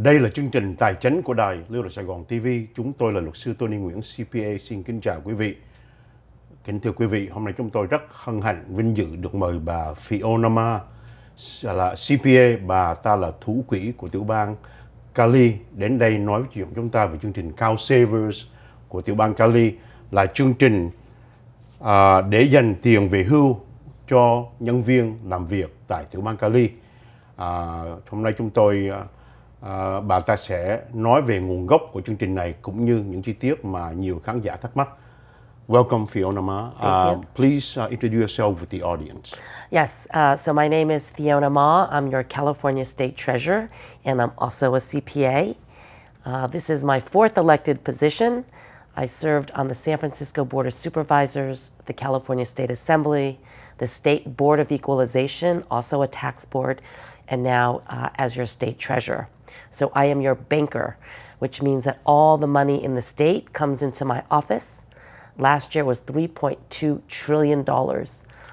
Đây là chương trình tài chính của đài Little Saigon TV. Chúng tôi là luật sư Tony Nguyễn CPA. Xin kính chào quý vị. Kính thưa quý vị, hôm nay chúng tôi rất hân hạnh vinh dự được mời bà Fiona là CPA. Bà ta là thủ quỹ của tiểu bang Cali đến đây nói chuyện với chúng ta về chương trình Cal Savers của tiểu bang Cali, là chương trình để dành tiền về hưu cho nhân viên làm việc tại tiểu bang Cali. Hôm nay chúng tôi bà ta sẽ nói về nguồn gốc của chương trình này cũng như những chi tiết mà nhiều khán giả thắc mắc. Welcome, Fiona. Please introduce yourself with the audience. Yes, so my name is Fiona Ma. I'm your California State Treasurer, and I'm also a CPA. This is my fourth elected position. I served on the San Francisco Board of Supervisors, the California State Assembly, the State Board of Equalization, also a tax board, and now as your state treasurer. So I am your banker, which means that all the money in the state comes into my office. Last year was $3.2 trillion.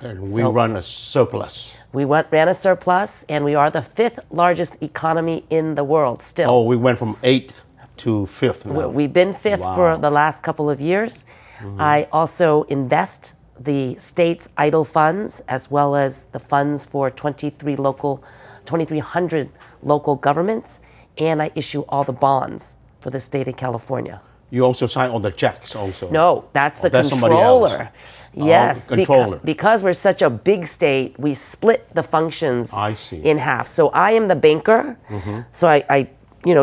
And we run a surplus. We ran a surplus, and we are the fifth largest economy in the world still. Oh, we went from 8th to 5th now. We've been fifth for the last couple of years. I also invest the state's idle funds as well as the funds for 2,300 local governments, and I issue all the bonds for the state of California. You also sign all the checks also? No, that's the that's controller. Yes, controller. Because we're such a big state, we split the functions in half. So I am the banker, so I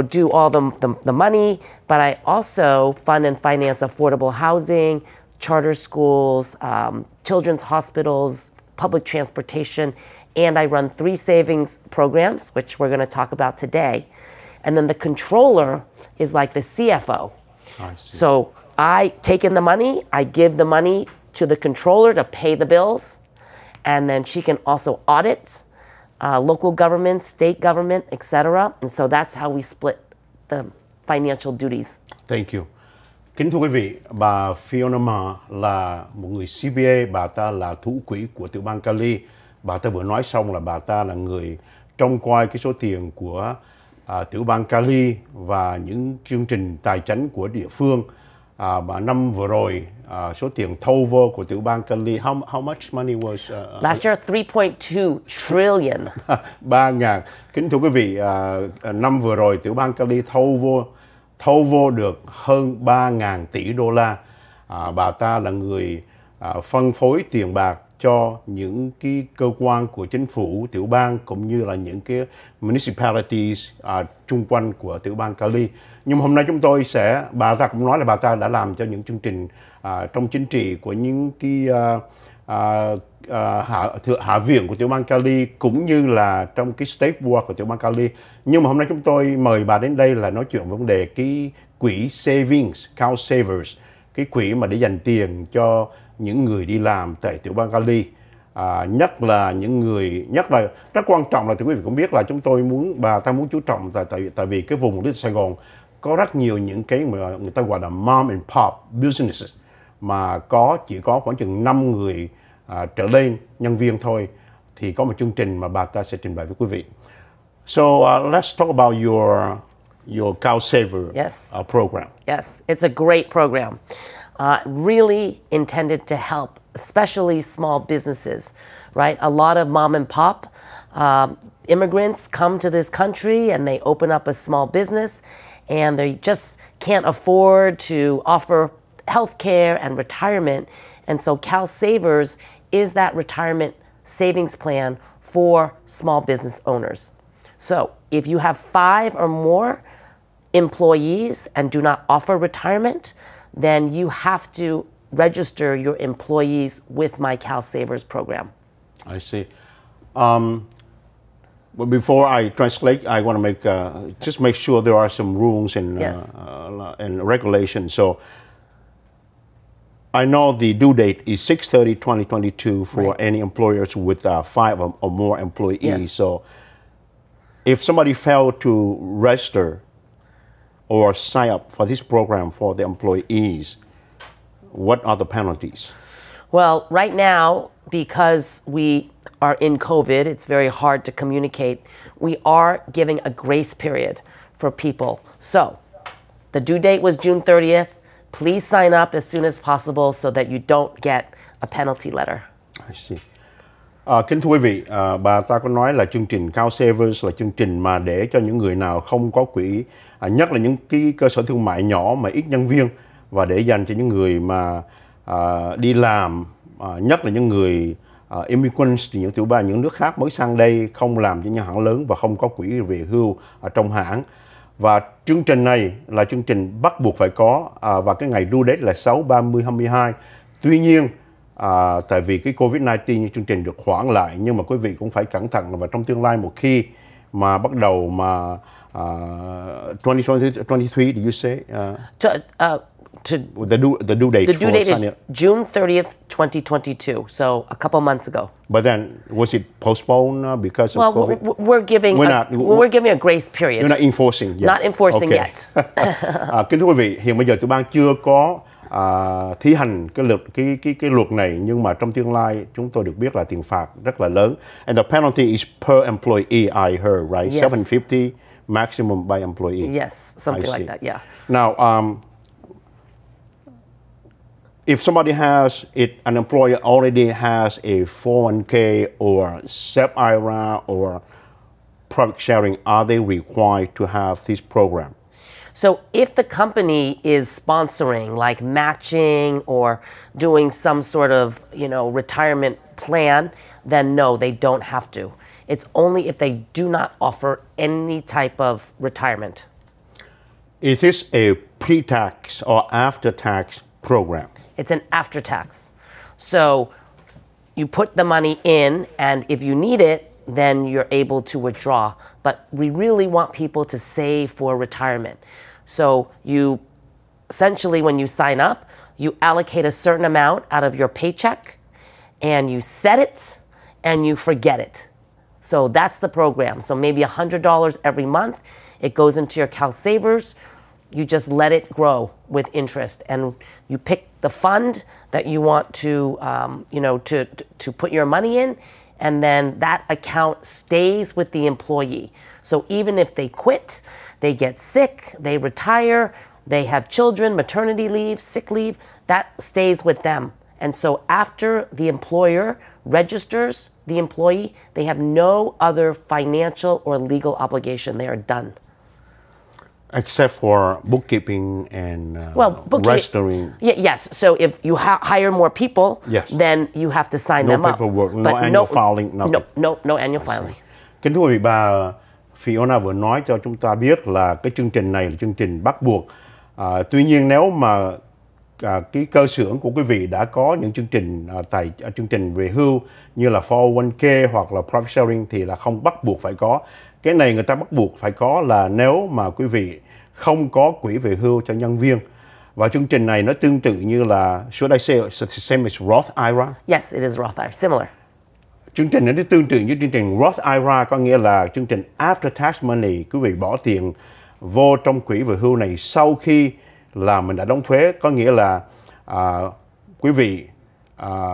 do all the money, but I also fund and finance affordable housing, charter schools, children's hospitals, public transportation, and I run 3 savings programs, which we're going to talk about today. And then the controller is like the CFO. I see. So I take in the money, I give the money to the controller to pay the bills, and then she can also audit local government, state government, etc. And so that's how we split the financial duties. Thank you. Kính thưa quý vị, bà Fiona Ma là một người CPA, bà ta là thủ quỹ của tiểu bang Cali. Bà ta vừa nói xong là bà ta là người trông coi cái số tiền của tiểu bang Cali và những chương trình tài chính của địa phương. Và năm vừa rồi, số tiền thâu vô của tiểu bang Cali, how much money was? Last year, 3.2 trillion. 3.000. Kính thưa quý vị, năm vừa rồi tiểu bang Cali thâu vô được hơn 3.000 tỷ đô la. Bà ta là người phân phối tiền bạc cho những cái cơ quan của chính phủ tiểu bang cũng như là những cái municipalities chung quanh của tiểu bang Cali. Nhưng hôm nay chúng tôi bà ta cũng nói là bà ta đã làm cho những chương trình trong chính trị của những cái hạ viện của tiểu bang Cali cũng như là trong cái state board của tiểu bang Cali. Nhưng mà hôm nay chúng tôi mời bà đến đây là nói chuyện về vấn đề cái quỹ savings, Cal Savers, cái quỹ mà để dành tiền cho những người đi làm tại tiểu bang Cali, nhất là rất quan trọng là quý vị cũng biết là bà ta muốn chú trọng tại vì cái vùng Little Saigon có rất nhiều những cái mà người ta gọi là mom and pop businesses mà chỉ có khoảng chừng 5 người trở lên nhân viên thôi, thì có một chương trình mà bà ta sẽ trình bày với quý vị. So let's talk about your Cal Saver program. Yes, it's a great program. Really intended to help, especially small businesses, right? A lot of mom and pop immigrants come to this country and they open up a small business and they just can't afford to offer health care and retirement. And so Cal Savers is that retirement savings plan for small business owners. So if you have 5 or more employees and do not offer retirement, then you have to register your employees with my Cal Savers program. I see. But before I translate, I want to just make sure there are some rules and regulations. So I know the due date is 6/30/2022 for any employers with 5 or more employees. Yes. So if somebody failed to register or sign up for this program for the employees, what are the penalties? Well, right now, because we are in COVID, it's very hard to communicate. We are giving a grace period for people. So the due date was June 30th. Please sign up as soon as possible so that you don't get a penalty letter. I see. Kính thưa quý vị, bà ta có nói là chương trình Count Savers là chương trình mà để cho những người nào không có quỹ, nhất là những cái cơ sở thương mại nhỏ mà ít nhân viên, và để dành cho những người mà đi làm, nhất là những người immigrants từ những tiểu bang những nước khác mới sang đây, không làm cho những hãng lớn và không có quỹ về hưu ở trong hãng. Và chương trình này là chương trình bắt buộc phải có, và cái ngày due date là 6/30/22. Tuy nhiên, tại vì cái Covid-19 chương trình được hoãn lại, nhưng mà quý vị cũng phải cẩn thận, và trong tương lai một khi mà bắt đầu mà 2023, did you say? The due date. The due date is June 30th, 2022, so a couple months ago. But then, was it postponed because of COVID? Well, we're giving a grace period. You're not enforcing yet. Not enforcing yet. Kính thưa quý vị, hiện bây giờ tiểu bang chưa có thi hành cái luật này, nhưng mà trong tương lai chúng tôi được biết là tiền phạt rất là lớn. And the penalty is per employee, I heard, right? Yes. $750 maximum by employee. Yes, something like that, yeah. Now, if somebody has it, an employer already has a 401k or SEP IRA or profit sharing, are they required to have this program? So if the company is sponsoring, like matching or doing some sort of, retirement plan, then no, they don't have to. It's only if they do not offer any type of retirement. Is this a pre-tax or after-tax program? It's an after tax. So you put the money in, and if you need it, then you're able to withdraw. But we really want people to save for retirement. So you essentially, when you sign up, you allocate a certain amount out of your paycheck, and you set it, and you forget it. So that's the program. So maybe $100 every month, it goes into your Cal Savers. You just let it grow with interest, and you pick the fund that you want to, to put your money in, and then that account stays with the employee. So even if they quit, they get sick, they retire, they have children, maternity leave, sick leave, that stays with them. And so after the employer registers the employee, they have no other financial or legal obligation. They are done. Except for bookkeeping and registering. Yes. So if you hire more people, yes, then you have to sign them up. No paperwork, no annual filing, nothing. No annual filing. Kính thưa quý vị, bà Fiona vừa nói cho chúng ta biết là cái chương trình này là chương trình bắt buộc. Tuy nhiên nếu mà cái cơ xưởng của quý vị đã có những chương trình chương trình về hưu như là 401k hoặc là profit sharing thì là không bắt buộc phải có. Cái này người ta bắt buộc phải có là nếu mà quý vị không có quỹ về hưu cho nhân viên. Và chương trình này nó tương tự như là, should I say it's the same as Roth IRA? Yes, it is Roth IRA, similar. Chương trình này tương tự như chương trình Roth IRA, có nghĩa là chương trình after tax money, quý vị bỏ tiền vô trong quỹ về hưu này sau khi là mình đã đóng thuế, có nghĩa là quý vị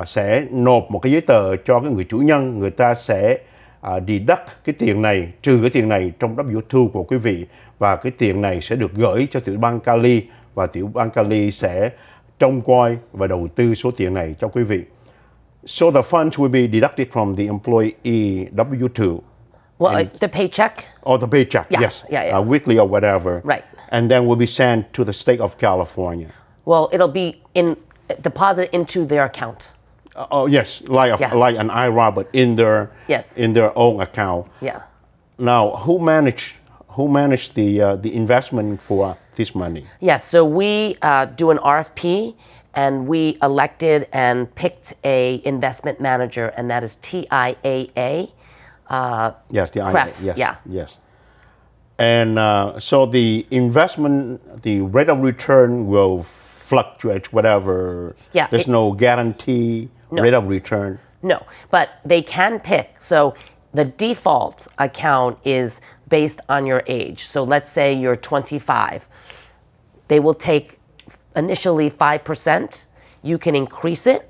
sẽ nộp một cái giấy tờ cho cái người chủ nhân, người ta sẽ deduct cái tiền này, trừ cái tiền này trong W2 của quý vị, và cái tiền này sẽ được gửi cho tiểu bang Cali, và tiểu bang Cali sẽ trông coi và đầu tư số tiền này cho quý vị. So the funds will be deducted from the employee W2. Well, the paycheck? Or the paycheck, yeah, yes. Yeah. Weekly or whatever. Right. And then will be sent to the state of California. Well, it'll be deposited into their account. Oh yes, like an IRA, but in their own account. Yeah. Now, who managed the investment for this money? Yeah. So we do an RFP, and we elected and picked a investment manager, and that is TIAA. Yes, the IAA. Yes. Yeah. Yes. And so the investment, the rate of return will fluctuate, whatever. Yeah. There's no guarantee rate of return. No, but they can pick. So the default account is based on your age. So let's say you're 25. They will take initially 5%. You can increase it.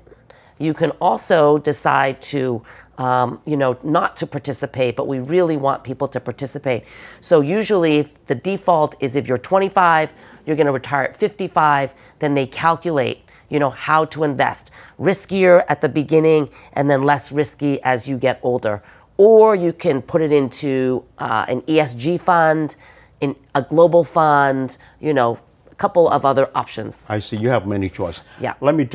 You can also decide to not to participate, but we really want people to participate. So usually if the default is if you're 25, you're going to retire at 55, then they calculate, how to invest. Riskier at the beginning and then less risky as you get older. Or you can put it into an ESG fund, in a global fund, a couple of other options. I see. You have many choices. Yeah. Let me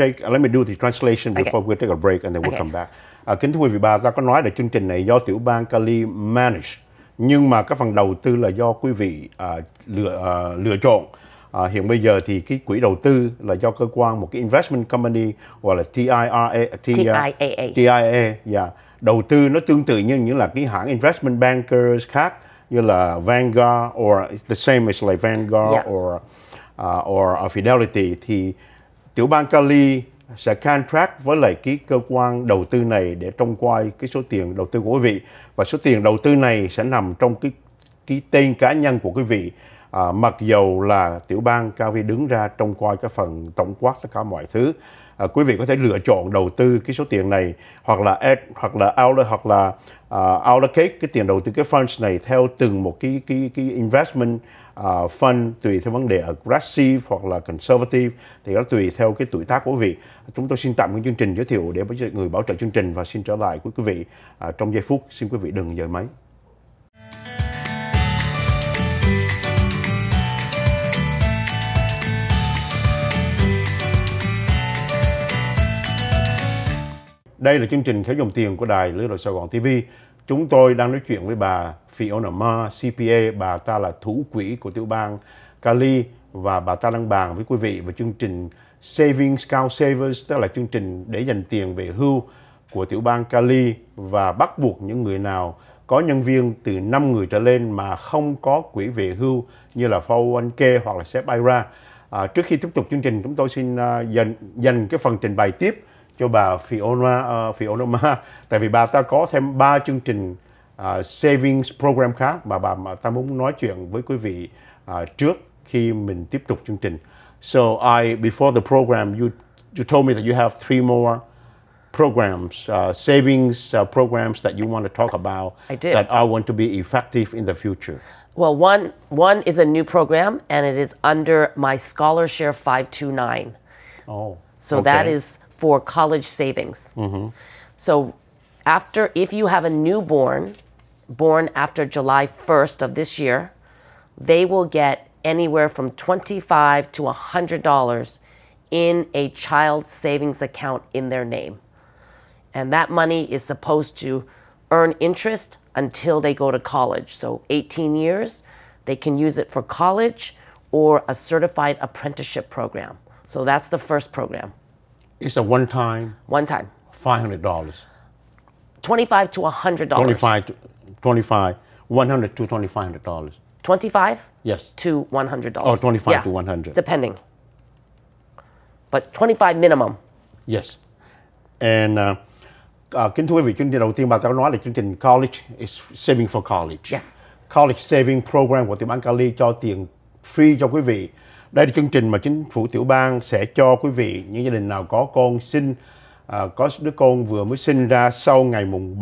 do the translation before we take a break and then we'll come back. Kính thưa quý vị, bà ta có nói là chương trình này do tiểu bang Cali manage, nhưng mà cái phần đầu tư là do quý vị lựa chọn. Hiện bây giờ thì cái quỹ đầu tư là do cơ quan một cái investment company gọi là TIAA. Yeah. Đầu tư nó tương tự như là cái hãng investment bankers khác như là Vanguard or it's the same as like Vanguard or Fidelity, thì tiểu bang Cali sẽ contract với lại cái cơ quan đầu tư này để trông coi cái số tiền đầu tư của quý vị, và số tiền đầu tư này sẽ nằm trong cái tên cá nhân của quý vị. Mặc dầu là tiểu bang Cali đứng ra trông coi cái phần tổng quát tất cả mọi thứ. Quý vị có thể lựa chọn đầu tư cái số tiền này hoặc là allocate cái tiền đầu tư cái funds này theo từng một cái investment fund, tùy theo vấn đề aggressive hoặc là conservative, thì nó tùy theo cái tuổi tác của quý vị. Chúng tôi xin tạm ngưng chương trình giới thiệu để với người bảo trợ chương trình và xin trở lại với quý vị trong giây phút. Xin quý vị đừng dời máy. Đây là chương trình Khéo Dòng Tiền của đài LittleSaigon TV. Chúng tôi đang nói chuyện với bà Fiona, CPA. Bà ta là thủ quỹ của tiểu bang Cali và bà ta đang bàn với quý vị về chương trình Savings Account Savers, tức là chương trình để dành tiền về hưu của tiểu bang Cali, và bắt buộc những người nào có nhân viên từ 5 người trở lên mà không có quỹ về hưu như là 401k hoặc là SEP IRA. Trước khi tiếp tục chương trình, chúng tôi xin dành cái phần trình bày tiếp cho bà Fiona, tại vì bà ta có thêm 3 chương trình savings program khác mà bà ta muốn nói chuyện với quý vị trước khi mình tiếp tục chương trình. So before the program, you told me that you have 3 more programs, savings programs that you want to talk about. I did. That I want to be effective in the future. Well, one is a new program, and it is under my Scholarshare 529. Oh, so okay. That is for college savings. Mm-hmm. So if you have a newborn born after July 1st of this year, they will get anywhere from $25 to $100 in a child savings account in their name. And that money is supposed to earn interest until they go to college. So 18 years, they can use it for college or a certified apprenticeship program. So that's the first program. It's a one-time? One time. $500. $25 to $100. 100 to $2,500. 25? Yes. To $100. Oh, 25 to 100. Depending. But 25 minimum. Yes. And kính thưa quý vị, chương trình đầu tiên bà ta nói là chương trình College is Saving for College. Yes. College Saving Program của tiểu bang Cali cho tiền free cho quý vị. Đây là chương trình mà chính phủ tiểu bang sẽ cho quý vị, những gia đình nào có con sinh, có đứa con vừa mới sinh ra sau ngày mùng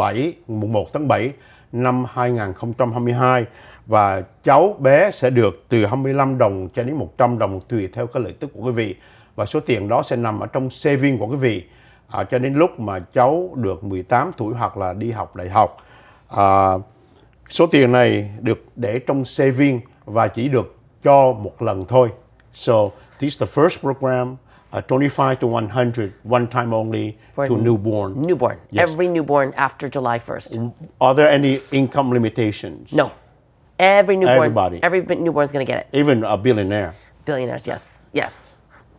1 tháng 7 năm 2022, và cháu bé sẽ được từ 25 đồng cho đến 100 đồng tùy theo cái lợi tức của quý vị, và số tiền đó sẽ nằm ở trong saving của quý vị cho đến lúc mà cháu được 18 tuổi hoặc là đi học đại học. Số tiền này được để trong saving và chỉ được cho một lần thôi. So this is the first program, 25 to 100, one time only for to newborn. Newborn. Yes. Every newborn after July 1st. Are there any income limitations? No. Every newborn. Everybody. Every newborn is going to get it. Even a billionaire. Billionaires, yes. Yes.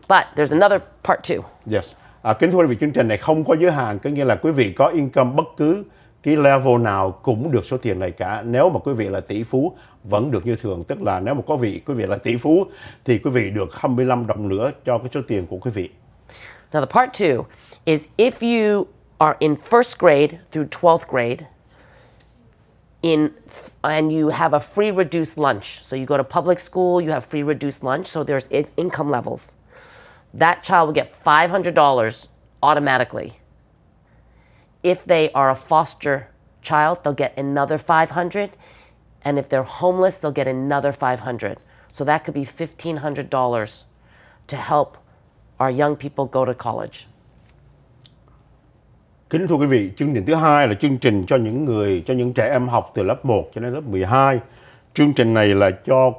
But there's another part too. Yes. Kính thưa quý vị, chương trình này không có giới hạn, có nghĩa là quý vị có income bất cứ cái level nào cũng được số tiền này cả. Nếu mà quý vị là tỷ phú vẫn được như thường, tức là nếu mà quý vị là tỷ phú thì quý vị được 25 đồng nữa cho cái số tiền của quý vị. Now the part 2 is if you are in first grade through 12th grade and you have a free reduced lunch. So you go to public school, you have free reduced lunch, so there's income levels. That child will get $500 automatically. if they are a foster child, they'll get another $500. And if they're homeless, they'll get another $500. So that could be $1,500 to help our young people go to college. Kính thưa quý vị, chương trình thứ hai là chương trình cho những trẻ em học từ lớp 1 cho đến lớp 12. Chương trình này là cho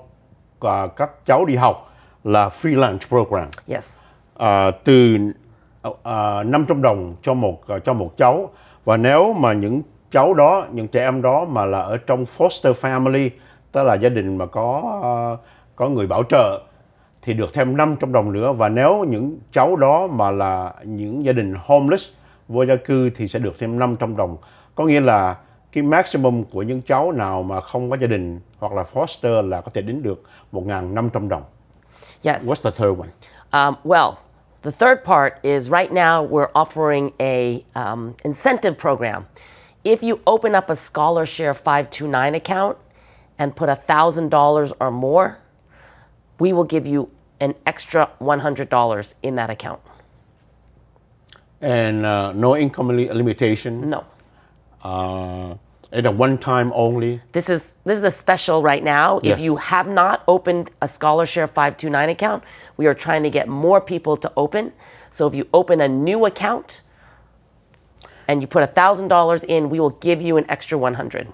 các cháu đi học là free lunch program. Yes. Từ 500 đồng cho một cháu, và nếu mà những trẻ em đó mà là ở trong foster family, tức là gia đình mà có người bảo trợ, thì được thêm 500 đồng nữa. Và nếu những cháu đó mà là những gia đình homeless, vô gia cư, thì sẽ được thêm 500 đồng. Có nghĩa là cái maximum của những cháu nào mà không có gia đình hoặc là foster là có thể đến được 1.500 đồng. Yes. What's the third one? Well, the third part is right now we're offering a incentive program. If you open up a ScholarShare 529 account and put $1,000 or more, we will give you an extra $100 in that account. And no income limitation? No. At a one time only? This is a special right now. Yes. If you have not opened a ScholarShare 529 account, we are trying to get more people to open. So if you open a new account and you put $1,000 in, we will give you an extra $100.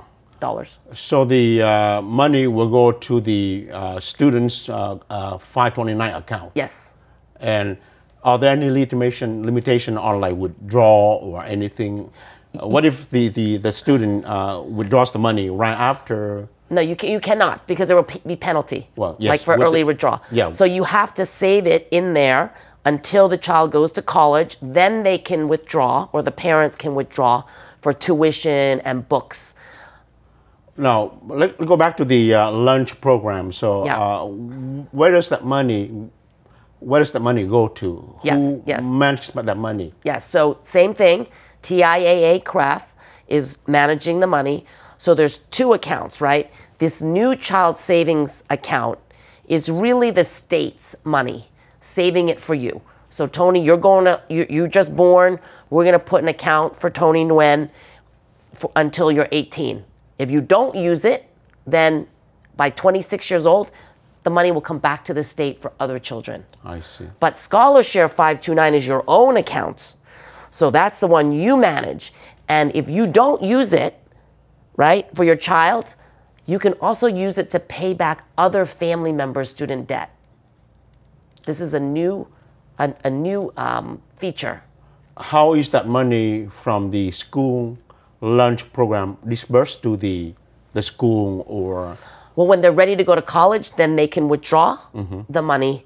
So the money will go to the students' 529 account? Yes. And are there any limitation on like withdraw or anything? What if the student withdraws the money right after? No, you cannot, because there will be penalty. Well, yes, like for early withdrawal. Yeah. So you have to save it in there until the child goes to college. Then they can withdraw, or the parents can withdraw for tuition and books. Now, let's go back to the lunch program. So where does that money go to? Who manages that money? Yes, so same thing. TIAA Craft is managing the money. So there's two accounts, right? This new child savings account is really the state's money, saving it for you. So Tony, you're just born. We're gonna put an account for Tony Nguyen until you're 18. If you don't use it, then by 26 years old, the money will come back to the state for other children. I see. But ScholarShare 529 is your own account. So that's the one you manage. And if you don't use it, right, for your child, you can also use it to pay back other family members' student debt. This is a new feature. How is that money from the school lunch program dispersed to the school or? Well, when they're ready to go to college, then they can withdraw the money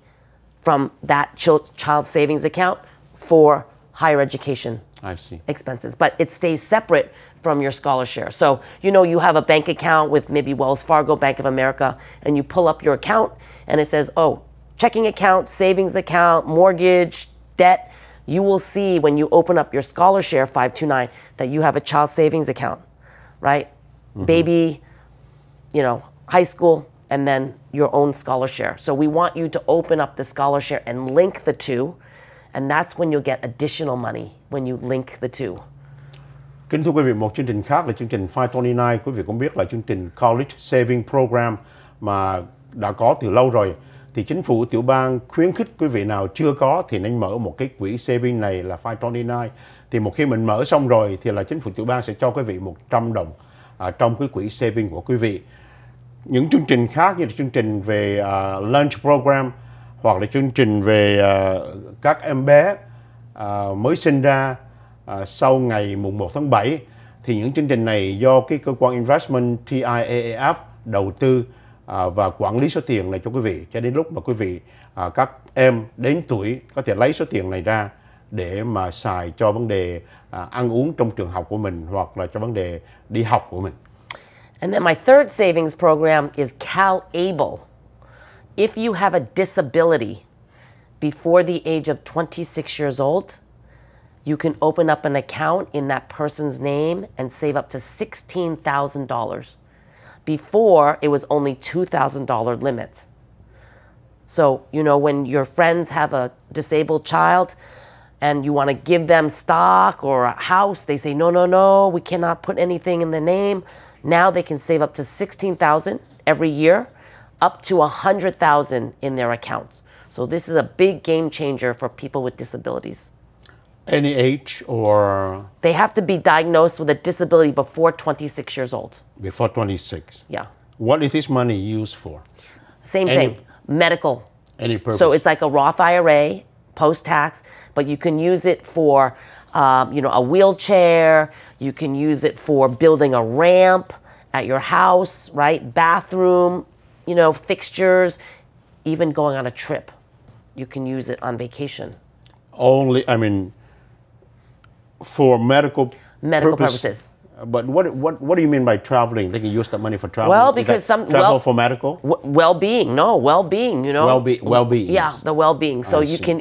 from that child savings account for higher education expenses. But it stays separate from your ScholarShare. So, you have a bank account with maybe Wells Fargo, Bank of America, and you pull up your account and it says, oh, checking account, savings account, mortgage, debt. You will see when you open up your ScholarShare 529 that you have a child savings account, right? Baby, high school, and then your own ScholarShare. So we want you to open up the ScholarShare and link the two, and that's when you'll get additional money when you link the two. Kính thưa quý vị, một chương trình khác là chương trình 529. Quý vị cũng biết là chương trình College Saving Program mà đã có từ lâu rồi. Thì chính phủ tiểu bang khuyến khích quý vị nào chưa có thì nên mở một cái quỹ saving này là 529. Thì một khi mình mở xong rồi thì là chính phủ tiểu bang sẽ cho quý vị 100 đồng trong cái quỹ saving của quý vị. Những chương trình khác như là chương trình về lunch program hoặc là chương trình về các em bé mới sinh ra sau ngày mùng 1 tháng 7 thì những chương trình này do cái cơ quan investment TIAAF đầu tư và quản lý số tiền này cho quý vị, cho đến lúc mà quý vị các em đến tuổi có thể lấy số tiền này ra để mà xài cho vấn đề ăn uống trong trường học của mình hoặc là cho vấn đề đi học của mình. And then my third savings program is CalAble. If you have a disability before the age of 26 years old, you can open up an account in that person's name and save up to $16,000. Before, it was only $2,000 limit. So, when your friends have a disabled child, and you want to give them stock or a house, they say, no, no, no, we cannot put anything in the name. Now they can save up to $16,000 every year, up to $100,000 in their accounts. So this is a big game changer for people with disabilities. Any age or? They have to be diagnosed with a disability before 26 years old. Before 26. Yeah. What is this money used for? Same thing, medical. Any purpose? So it's like a Roth IRA, post-tax, but you can use it for, a wheelchair. You can use it for building a ramp at your house, right? Bathroom, fixtures, even going on a trip. You can use it on vacation. Only, for medical purposes. But what do you mean by traveling? They can use that money for traveling? Well, because travel for medical? Well-being, well-being, Well-being. Yeah, yes. the well-being. So you can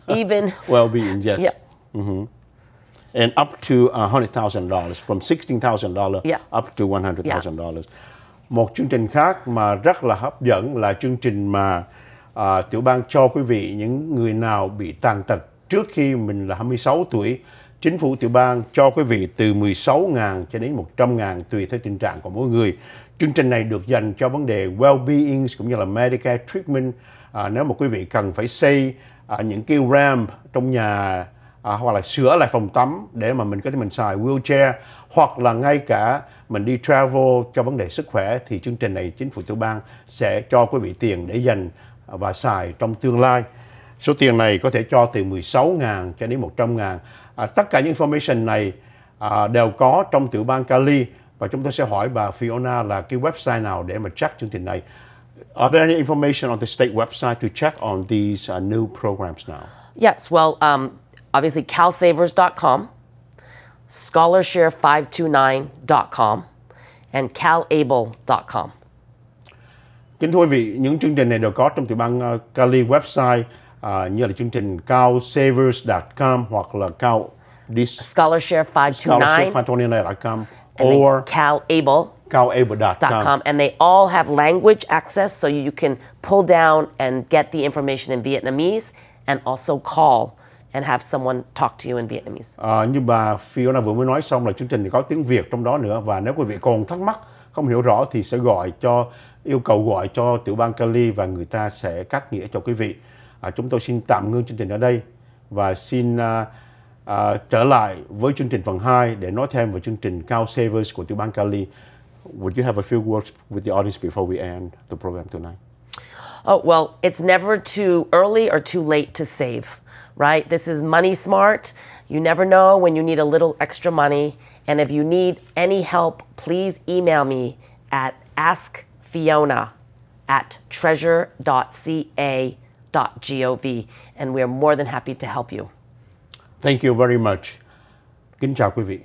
even... Well-being, yes. Yeah. Mm-hmm. And up to $100,000, from $16,000 Yeah. up to $100,000. Một chương trình khác mà rất là hấp dẫn là chương trình mà Tiểu bang cho quý vị những người nào bị tàn tật trước khi mình là 26 tuổi. Chính phủ Tiểu bang cho quý vị từ 16.000 cho đến 100.000 tùy theo tình trạng của mỗi người. Chương trình này được dành cho vấn đề well-being cũng như là Medicare treatment. Nếu mà quý vị cần phải xây những cái ramp trong nhà hoặc là sửa lại phòng tắm để mà mình có thể xài wheelchair, hoặc là ngay cả mình đi travel cho vấn đề sức khỏe, thì chương trình này chính phủ Tiểu bang sẽ cho quý vị tiền để dành và xài trong tương lai. Số tiền này có thể cho từ 16.000 cho đến 100.000. Tất cả những information này đều có trong tiểu bang Cali, và chúng tôi sẽ hỏi bà Fiona là cái website nào để mà check chương trình này. Are there any information on the state website to check on these new programs now? Yes, well, obviously calsavers.com, scholarshare529.com, and calable.com. Kính thưa quý vị, những chương trình này đều có trong tiểu bang Cali website, như là chương trình calsavers.com hoặc là scholarshare529.com or calable.com, and they all have language access, so you can pull down and get the information in Vietnamese and also call and have someone talk to you in Vietnamese. Như bà Fiona vừa mới nói xong là chương trình có tiếng Việt trong đó nữa, và nếu quý vị còn thắc mắc, không hiểu rõ thì sẽ yêu cầu gọi cho tiểu bang Cali và người ta sẽ cắt nghĩa cho quý vị. Chúng tôi xin tạm ngưng chương trình ở đây và xin trở lại với chương trình phần 2 để nói thêm về chương trình Cao Savers của tiểu bang Cali. Would you have a few words with the audience before we end the program tonight? Oh, well, it's never too early or too late to save, right? This is money smart. You never know when you need a little extra money. And if you need any help, please email me at askfiona@treasure.ca.gov, and we are more than happy to help you. Thank you very much. Kính chào quý vị.